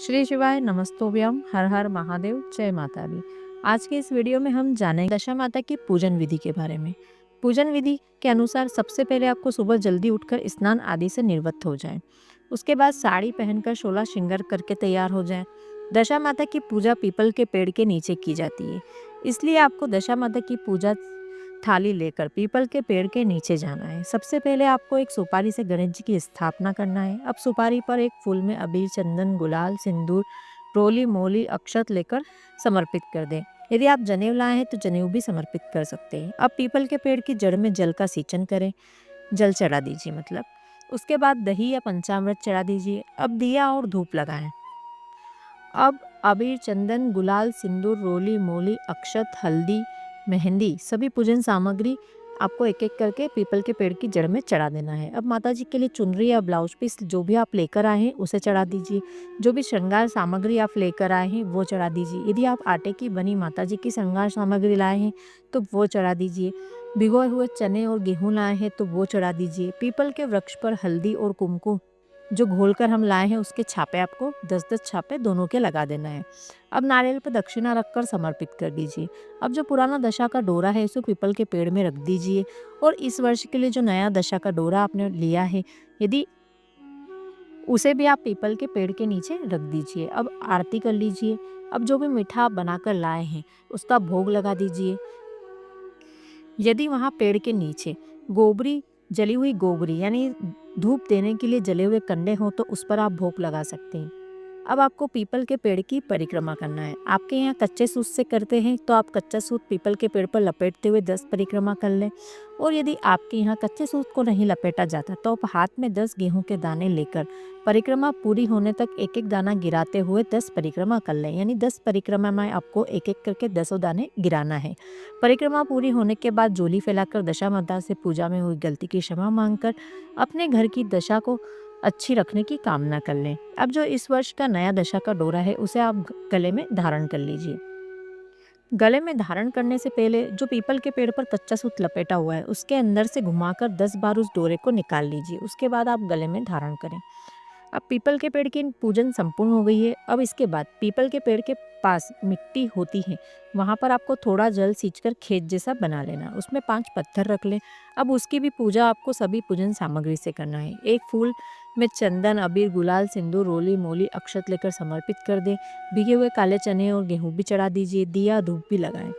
श्री शिवाय नमस्तोभ्यम हर हर महादेव जय माता दी। आज के इस वीडियो में हम जानेंगे दशा माता की पूजन विधि के बारे में। पूजन विधि के अनुसार सबसे पहले आपको सुबह जल्दी उठकर स्नान आदि से निवृत्त हो जाएं। उसके बाद साड़ी पहनकर 16 श्रृंगार करके तैयार हो जाएं। दशा माता की पूजा पीपल के पेड़ के नीचे की जाती है, इसलिए आपको दशा माता की पूजा थाली लेकर पीपल के पेड़ के नीचे जाना है। सबसे पहले आपको एक सुपारी से गणेश जी की स्थापना करना है। अब सुपारी पर एक फूल में अबीर, चंदन, गुलाल, सिंदूर, रोली मोली, अक्षत लेकर समर्पित कर दें। यदि आप जनेऊ लाए हैं तो जनेऊ भी समर्पित कर सकते हैं। अब पीपल के पेड़ की जड़ में जल का सिंचन करें, जल चढ़ा दीजिए मतलब। उसके बाद दही या पंचामृत चढ़ा दीजिए। अब दिया और धूप लगाएं। अब अबीर, चंदन, गुलाल, सिंदूर, रोली मोली, अक्षत, हल्दी, मेहंदी सभी पूजन सामग्री आपको एक एक करके पीपल के पेड़ की जड़ में चढ़ा देना है। अब माता जी के लिए चुनरी या ब्लाउज पीस जो भी आप लेकर आए हैं उसे चढ़ा दीजिए। जो भी श्रृंगार सामग्री आप लेकर आए हैं वो चढ़ा दीजिए। यदि आप आटे की बनी माता जी की श्रृंगार सामग्री लाए हैं तो वो चढ़ा दीजिए। भिगोए हुए चने और गेहूं लाए हैं तो वो चढ़ा दीजिए। पीपल के वृक्ष पर हल्दी और कुमकुम जो घोलकर हम लाए हैं उसके छापे आपको 10-10 छापे दोनों के लगा देना है। अब नारियल पर दक्षिणा रखकर समर्पित कर दीजिए। अब जो पुराना दशा का डोरा है उसे पीपल के पेड़ में रख दीजिए और इस वर्ष के लिए जो नया दशा का डोरा आपने लिया है यदि उसे भी आप पीपल के पेड़ के नीचे रख दीजिए। अब आरती कर लीजिए। अब जो भी मीठा आप बनाकर लाए हैं उसका भोग लगा दीजिए। यदि वहाँ पेड़ के नीचे गोबरी, जली हुई गोबरी यानी धूप देने के लिए जले हुए कंडे हों तो उस पर आप भोग लगा सकते हैं। अब आपको पीपल के पेड़ की परिक्रमा करना है। आपके यहाँ कच्चे सूत से करते हैं तो आप कच्चा सूत पीपल के पेड़ पर लपेटते हुए 10 परिक्रमा कर लें। और यदि आपके यहाँ कच्चे सूत को नहीं लपेटा जाता तो आप हाथ में 10 गेहूं के दाने लेकर परिक्रमा पूरी होने तक एक एक दाना गिराते हुए 10 परिक्रमा कर लें। यानी 10 परिक्रमा में आपको एक एक करके 10 दाने गिराना है। परिक्रमा पूरी होने के बाद झोली फैलाकर दशा माता से पूजा में हुई गलती की क्षमा मांगकर अपने घर की दशा को अच्छी रखने की कामना कर लें। अब जो इस वर्ष का नया दशा का डोरा है उसे आप गले में धारण कर लीजिए। गले में धारण करने से पहले जो पीपल के पेड़ पर कच्चा सूत लपेटा हुआ है उसके अंदर से घुमाकर 10 बार उस डोरे को निकाल लीजिए। उसके बाद आप गले में धारण करें। अब पीपल के पेड़ की पूजन संपूर्ण हो गई है। अब इसके बाद पीपल के पेड़ के पास मिट्टी होती है, वहाँ पर आपको थोड़ा जल सींचकर खेत जैसा बना लेना। उसमें 5 पत्थर रख लें। अब उसकी भी पूजा आपको सभी पूजन सामग्री से करना है। एक फूल में चंदन, अबीर, गुलाल, सिंदूर, रोली मोली, अक्षत लेकर समर्पित कर दें। भीगे हुए काले चने और गेहूं भी चढ़ा दीजिए। दिया धूप भी लगाएं।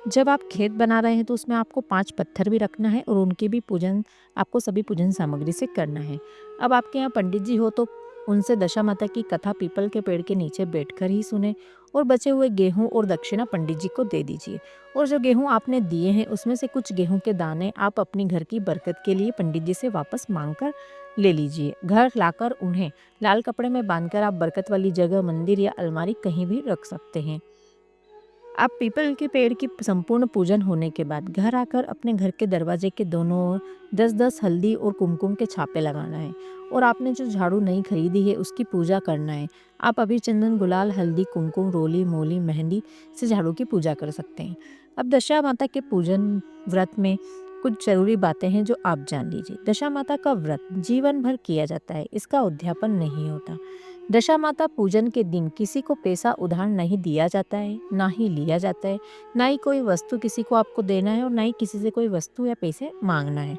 जब आप खेत बना रहे हैं तो उसमें आपको 5 पत्थर भी रखना है और उनकी भी पूजन आपको सभी पूजन सामग्री से करना है। अब आपके यहाँ पंडित जी हो तो उनसे दशा माता की कथा पीपल के पेड़ के नीचे बैठकर ही सुने और बचे हुए गेहूं और दक्षिणा पंडित जी को दे दीजिए। और जो गेहूं आपने दिए हैं उसमें से कुछ गेहूं के दाने आप अपनी घर की बरकत के लिए पंडित जी से वापस मांग कर ले लीजिए। घर लाकर उन्हें लाल कपड़े में बांधकर आप बरकत वाली जगह, मंदिर या अलमारी कहीं भी रख सकते हैं। आप पीपल के पेड़ की संपूर्ण पूजन होने के बाद घर आकर अपने घर के दरवाजे के दोनों ओर 10-10 हल्दी और कुमकुम के छापे लगाना है और आपने जो झाड़ू नई खरीदी है उसकी पूजा करना है। आप अभी चंदन, गुलाल, हल्दी, कुमकुम, रोली मोली, मेहंदी से झाड़ू की पूजा कर सकते हैं। अब दशा माता के पूजन व्रत में कुछ जरूरी बातें हैं जो आप जान लीजिए। दशा माता का व्रत जीवन भर किया जाता है, इसका उद्यापन नहीं होता। दशा माता पूजन के दिन किसी को पैसा उधार नहीं दिया जाता है, ना ही लिया जाता है, ना ही कोई वस्तु किसी को आपको देना है और ना ही किसी से कोई वस्तु या पैसे मांगना है।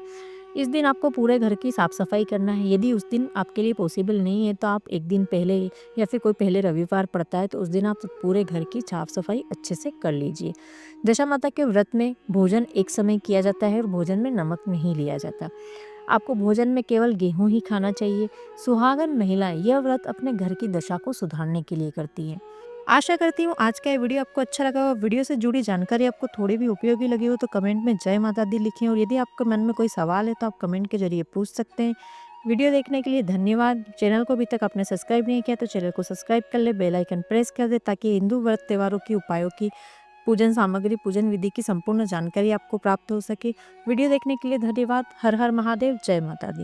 इस दिन आपको पूरे घर की साफ सफाई करना है। यदि उस दिन आपके लिए पॉसिबल नहीं है तो आप एक दिन पहले या फिर कोई पहले रविवार पड़ता है तो उस दिन आप पूरे घर की साफ सफाई अच्छे से कर लीजिए। दशा माता के व्रत में भोजन एक समय किया जाता है और भोजन में नमक नहीं लिया जाता। आपको भोजन में केवल गेहूं ही खाना चाहिए। सुहागन महिलाएं यह व्रत अपने घर की दशा को सुधारने के लिए करती हैं। आशा करती हूँ आज का ये वीडियो आपको अच्छा लगा हो। वीडियो से जुड़ी जानकारी आपको थोड़ी भी उपयोगी लगी हो तो कमेंट में जय माता दी लिखें और यदि आपके मन में कोई सवाल है तो आप कमेंट के जरिए पूछ सकते हैं। वीडियो देखने के लिए धन्यवाद। चैनल को अभी तक आपने सब्सक्राइब नहीं किया तो चैनल को सब्सक्राइब कर ले, बेल आइकन प्रेस कर दे ताकि हिंदू व्रत त्योहारों की उपायों की पूजन सामग्री, पूजन विधि की संपूर्ण जानकारी आपको प्राप्त हो सके। वीडियो देखने के लिए धन्यवाद। हर हर महादेव, जय माता दी।